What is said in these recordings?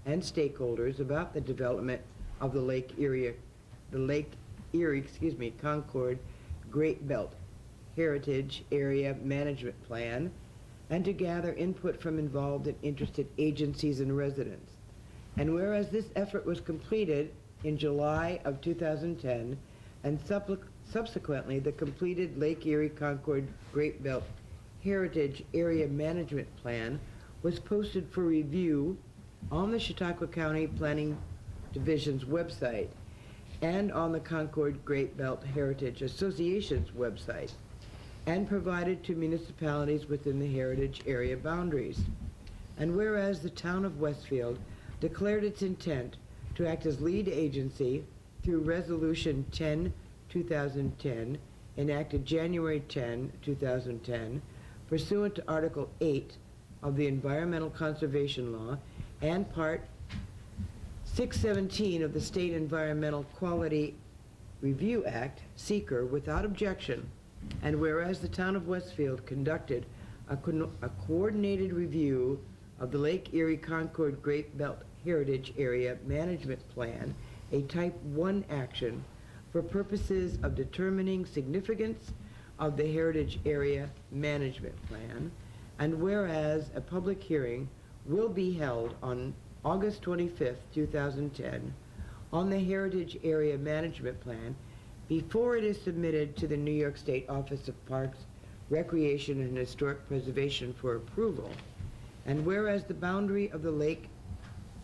and stakeholders about the development of the Lake Erie, Concord Great Belt Heritage Area Management Plan, and to gather input from involved and interested agencies and residents. And whereas this effort was completed in July of 2010, and subsequently the completed Lake Erie Concord Great Belt Heritage Area Management Plan was posted for review on the Chautauqua County Planning Division's website and on the Concord Great Belt Heritage Association's website, and provided to municipalities within the heritage area boundaries. And whereas the town of Westfield declared its intent to act as lead agency through Resolution 10-2010, enacted January 10, 2010, pursuant to Article 8 of the Environmental Conservation Law and Part 617 of the State Environmental Quality Review Act, seeker, without objection, and whereas the town of Westfield conducted a coordinated review of the Lake Erie Concord Great Belt Heritage Area Management Plan, a Type 1 action for purposes of determining significance of the Heritage Area Management Plan, and whereas a public hearing will be held on August 25th, 2010, on the Heritage Area Management Plan before it is submitted to the New York State Office of Parks, Recreation, and Historic Preservation for approval, and whereas the boundary of the Lake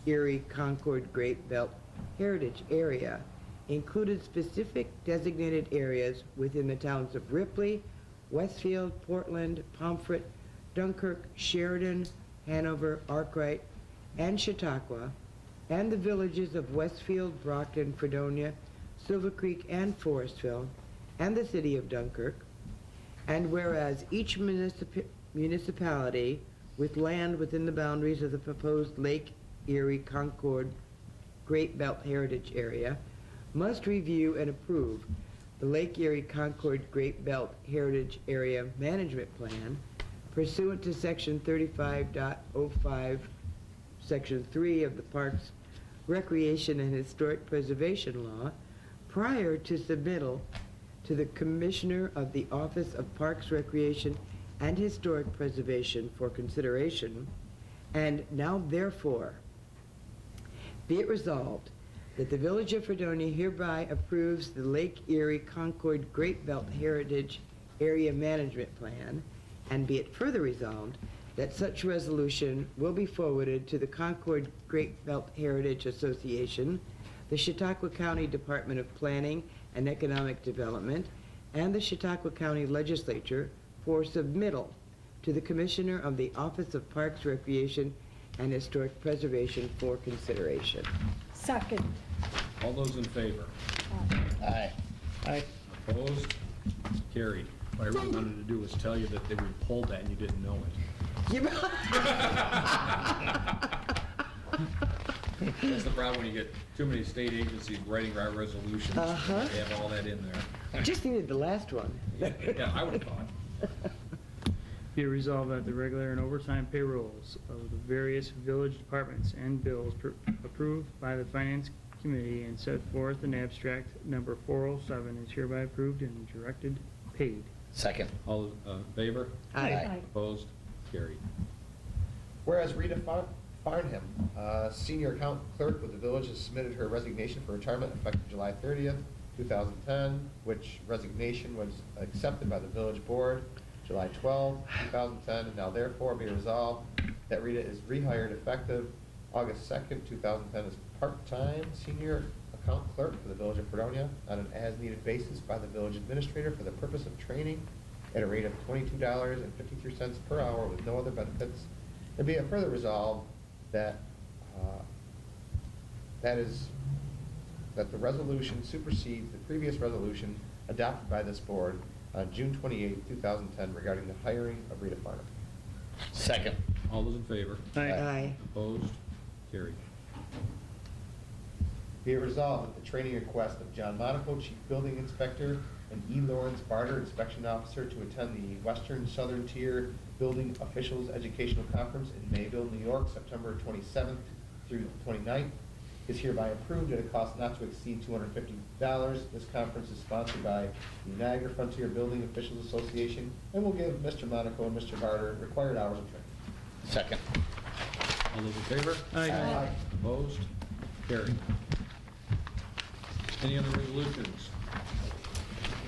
Erie Concord Great Belt Heritage Area included specific designated areas within the towns of Ripley, Westfield, Portland, Pomfret, Dunkirk, Sheridan, Hanover, Arkwright, and Chautauqua, and the villages of Westfield, Brockton, Fredonia, Silver Creek, and Forestville, and the city of Dunkirk, and whereas each municipality with land within the boundaries of the proposed Lake Erie Concord Great Belt Heritage Area must review and approve the Lake Erie Concord Great Belt Heritage Area Management Plan pursuant to Section 35.05, Section 3 of the Parks, Recreation, and Historic Preservation Law prior to submittal to the Commissioner of the Office of Parks, Recreation, and Historic Preservation for consideration. And now therefore be it resolved that the Village of Fredonia hereby approves the Lake Erie Concord Great Belt Heritage Area Management Plan, and be it further resolved that such resolution will be forwarded to the Concord Great Belt Heritage Association, the Chautauqua County Department of Planning and Economic Development, and the Chautauqua County Legislature for submittal to the Commissioner of the Office of Parks, Recreation, and Historic Preservation for consideration. Second. All those in favor? Aye. Aye. Opposed? Carried. What I really wanted to do was tell you that they pulled that and you didn't know it. That's the problem when you get too many state agencies writing our resolutions. Uh-huh. They have all that in there. Just needed the last one. Yeah, I would have thought. Be it resolved that the regular and overtime payrolls of the various village departments and bills approved by the Finance Committee and set forth in abstract number 407 is hereby approved and directed paid. Second. All in favor? Aye. Opposed? Carried. Whereas Rita Farnham, senior account clerk with the village, has submitted her resignation for retirement effective July 30th, 2010, which resignation was accepted by the village board July 12, 2010, and now therefore be resolved that Rita is rehired effective August 2nd, 2010 as part-time senior account clerk for the village of Fredonia on an as-needed basis by the village administrator for the purpose of training at a rate of $22.53 per hour with no other benefits. And be it further resolved that that the resolution supersedes the previous resolution adopted by this board on June 28, 2010 regarding the hiring of Rita Farnham. Second. All those in favor? Aye. Opposed? Carried. Be it resolved that the training request of John Monaco, Chief Building Inspector, and E. Lawrence Barter, Inspection Officer, to attend the Western Southern Tier Building Officials Educational Conference in Mayville, New York, September 27th through the 29th is hereby approved at a cost not to exceed $250. This conference is sponsored by the Niagara Frontier Building Officials Association and will give Mr. Monaco and Mr. Barter required hours of training. Second. All those in favor? Aye. Opposed? Carried. Any other resolutions?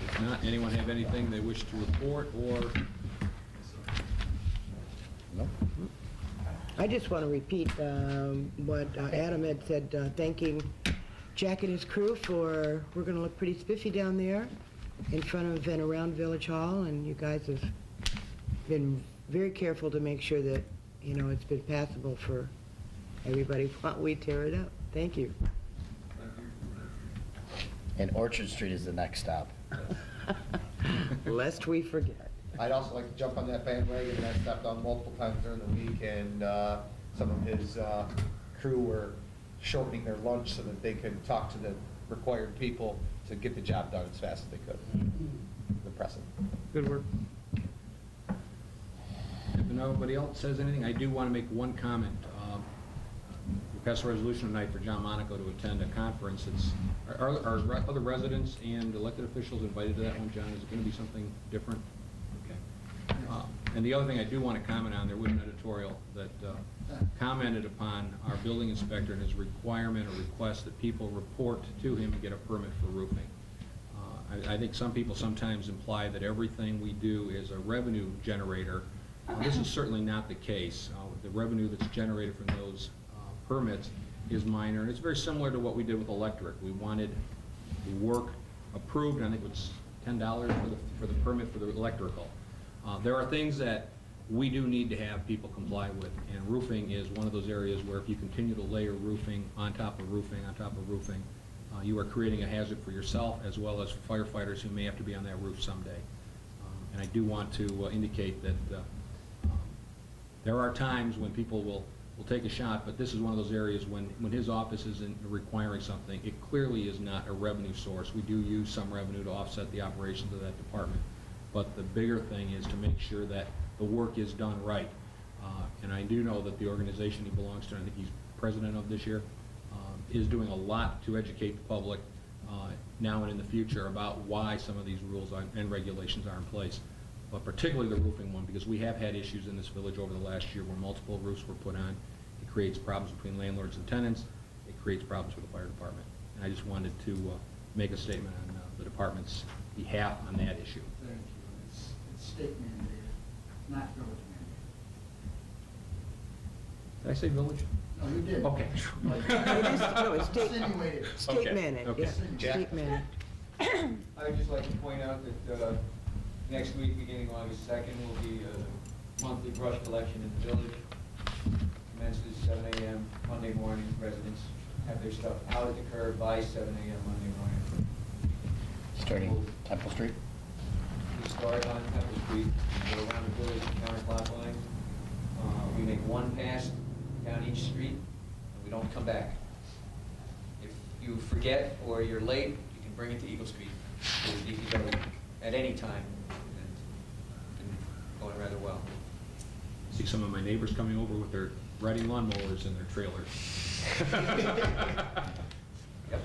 If not, anyone have anything they wish to report or? No? I just want to repeat what Adam had said, thanking Jack and his crew for, we're going to look pretty spiffy down there in front of and around Village Hall, and you guys have been very careful to make sure that, you know, it's been passable for everybody while we tear it up. Thank you. And Orchard Street is the next stop. Lest we forget. I'd also like to jump on that bandwagon, and I stepped on multiple times during the week, and some of his crew were shortening their lunch so that they could talk to the required people to get the job done as fast as they could. Impressive. Good work. If nobody else says anything, I do want to make one comment. We passed a resolution tonight for John Monaco to attend a conference. Are other residents and elected officials invited to that one, John? Is it going to be something different? Okay. And the other thing I do want to comment on, there was an editorial that commented upon our building inspector and his requirement or request that people report to him and get a permit for roofing. I think some people sometimes imply that everything we do is a revenue generator. This is certainly not the case. The revenue that's generated from those permits is minor, and it's very similar to what we did with electric. We wanted the work approved, and I think it was $10 for the permit for the electrical. There are things that we do need to have people comply with, and roofing is one of those areas where if you continue to layer roofing on top of roofing on top of roofing, you are creating a hazard for yourself as well as firefighters who may have to be on that roof someday. And I do want to indicate that there are times when people will take a shot, but this is one of those areas when his office is requiring something, it clearly is not a revenue source. We do use some revenue to offset the operations of that department. But the bigger thing is to make sure that the work is done right. And I do know that the organization he belongs to, and I think he's president of this year, is doing a lot to educate the public now and in the future about why some of these rules and regulations are in place. But particularly the roofing one, because we have had issues in this village over the last year where multiple roofs were put on. It creates problems between landlords and tenants. It creates problems for the fire department. And I just wanted to make a statement on the department's behalf on that issue. Thank you. It's state mandated, not village mandated. Did I say village? No, you did. Okay. It is, no, it's state, Insinuated. state Okay, mandated, okay. yeah, state mandated. I'd just like to point out that next week, beginning August 2nd, will be a monthly brush collection in the village. Commences 7 a.m. Monday morning. Residents have their stuff out at the curb by 7 a.m. Monday morning. Starting Temple Street? We start on Temple Street, go around the village counterclockwise. We make one pass down each street, and we don't come back. If you forget or you're late, you can bring it to Eagle Street. You can go at any time. And going rather well. See some of my neighbors coming over with their riding lawnmowers and their trailers. Yep.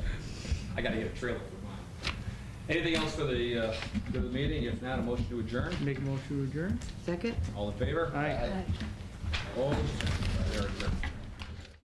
I gotta get a trailer for mine. Anything else for the meeting? If not, a motion to adjourn? Make a motion to adjourn? Second? All in favor? Aye. Opposed? They are adjourned.